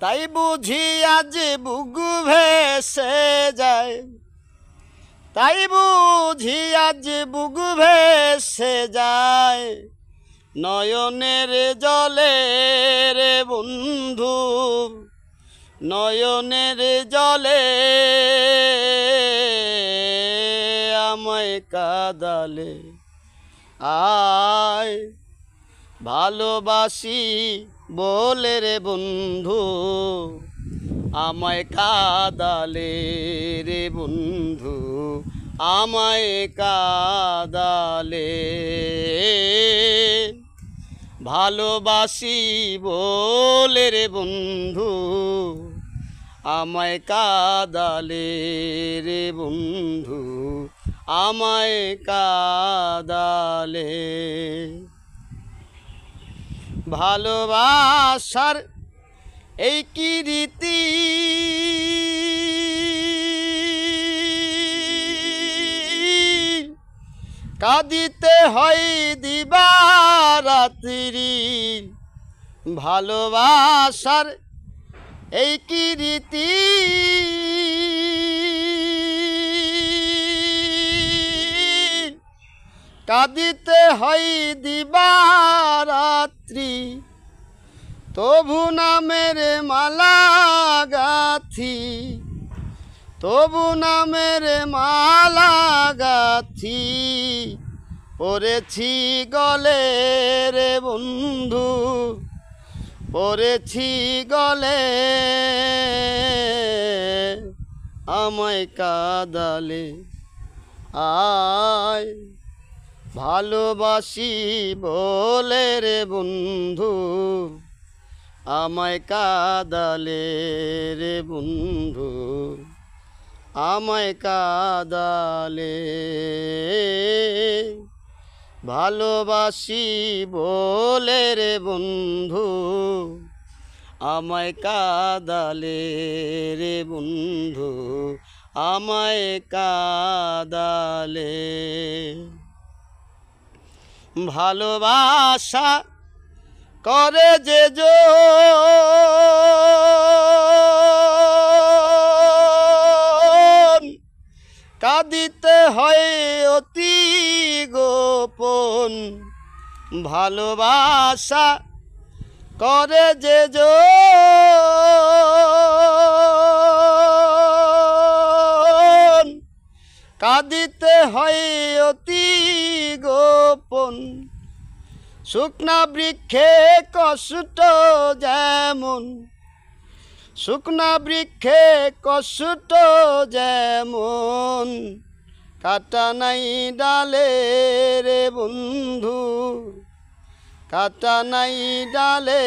তাই বুঝি আজ বুক ভেসে যায়, তাই বুঝি আজ বুক ভেসে যায় নয়নের জলে রে বন্ধু, নয়নের জলে আমায় কাঁদালে। আয় ভালোবাসি বলে রে বন্ধু, আমায় কাঁদালে রে বন্ধু, আমায় কাঁদালে। ভালোবাসি বলে রে বন্ধু, আমায় কাঁদালে রে বন্ধু, আমায় কাঁদালে। ভালোবাসার এই কি রীতি, কাঁদিতে হয় দিবারাত্রি। ভালোবাসার এই কি রীতি, কাঁদিতে হয় দিবারাত্রি। তবু নামের মালা গাথি, তবু নামের মালা গাথি পরেছি গলে রে বন্ধু, পরেছি গলে আমায় কাঁদালে। আয় ভালোবাসি বলে রে বন্ধু, আমায় কাঁদালে রে বন্ধু, আমায় কাঁদালে। ভালোবাসি বলে রে বন্ধু, আমায় কাঁদালে রে বন্ধু, আমায় কাঁদালে। ভালোবাসা করে যে জন, কাঁদিতে হয় অতি গোপন। ভালোবাসা করে যে জন, কাঁদিতে হয় অতি গোপন। শুকনা বৃক্ষে কষ্ট যেমন, শুকনা বৃক্ষে কষ্ট যেমন, কাটা নাই ডালে রে বন্ধু, কাটা নাই ডালে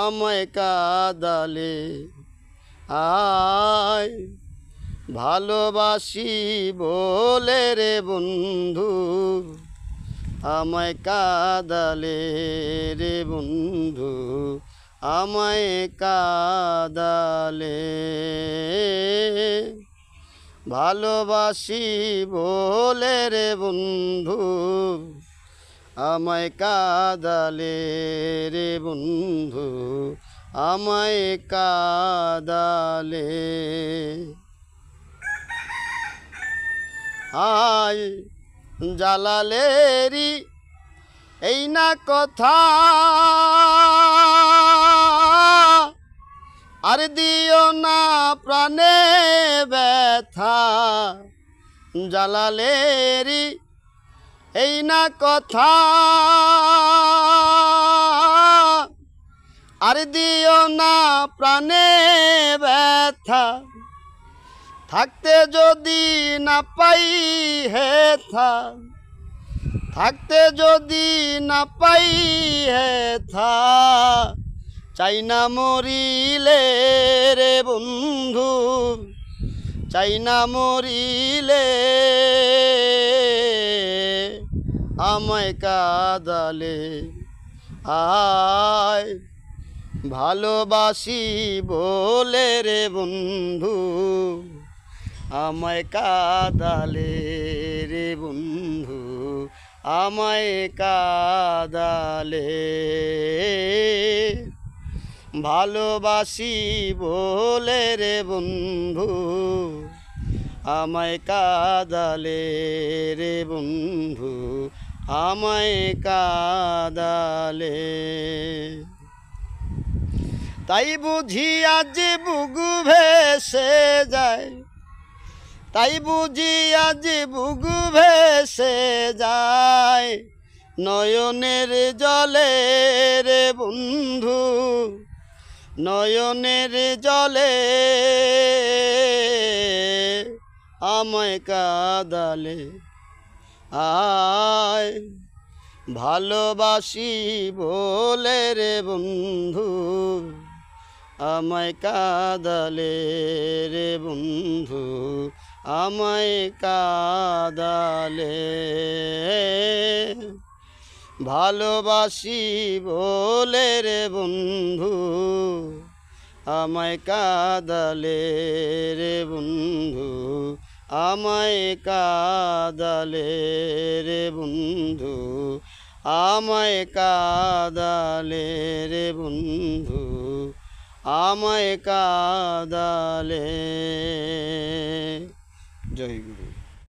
আমায় কাঁদালে। আয় ভালোবাসি বলে রে বন্ধু, আমায় কাঁদালে রে বন্ধু, আমায় কাঁদালে। ভালোবাসি বলে রে বন্ধু, আমায় কাঁদালে রে বন্ধু, আমায় কাঁদালে। আয় জালালেরি এই না কথা, আর দিও না প্রাণে ব্যথা। জালালেরি এই না কথা, আর দিও না প্রাণে ব্যথা। থাকতে যদি না পাই হেথা, থাকতে যদি না পাই হেথা, চাই না মরিলে রে বন্ধু, চাই না মরিলে আমায় কাঁদালে। আয় ভালোবাসি বলে রে বন্ধু, আমায় কাঁদালে রে বন্ধু, আমায় কাঁদালে। ভালোবাসি বলে রে বন্ধু আমায় কাঁদালে রে বন্ধু আমায় কাঁদালে তাই বুঝি আজ বুকু ভেসে যায় তাই বুঝি আজ বুকু ভেসে যায় নয়নের জলে রে বন্ধু নয়নের জলে আমায় কাঁদালে আয় ভালোবাসি বলে রে বন্ধু আমায় কাঁদালে রে বন্ধু আমায় কাঁদালে ভালোবাসি বলে রে বন্ধু আমায় কাঁদালে রে বন্ধু আমায় কাঁদালে রে বন্ধু আমায় কাঁদালে রে বন্ধু আমায় কাঁদালে। জয় গুরু।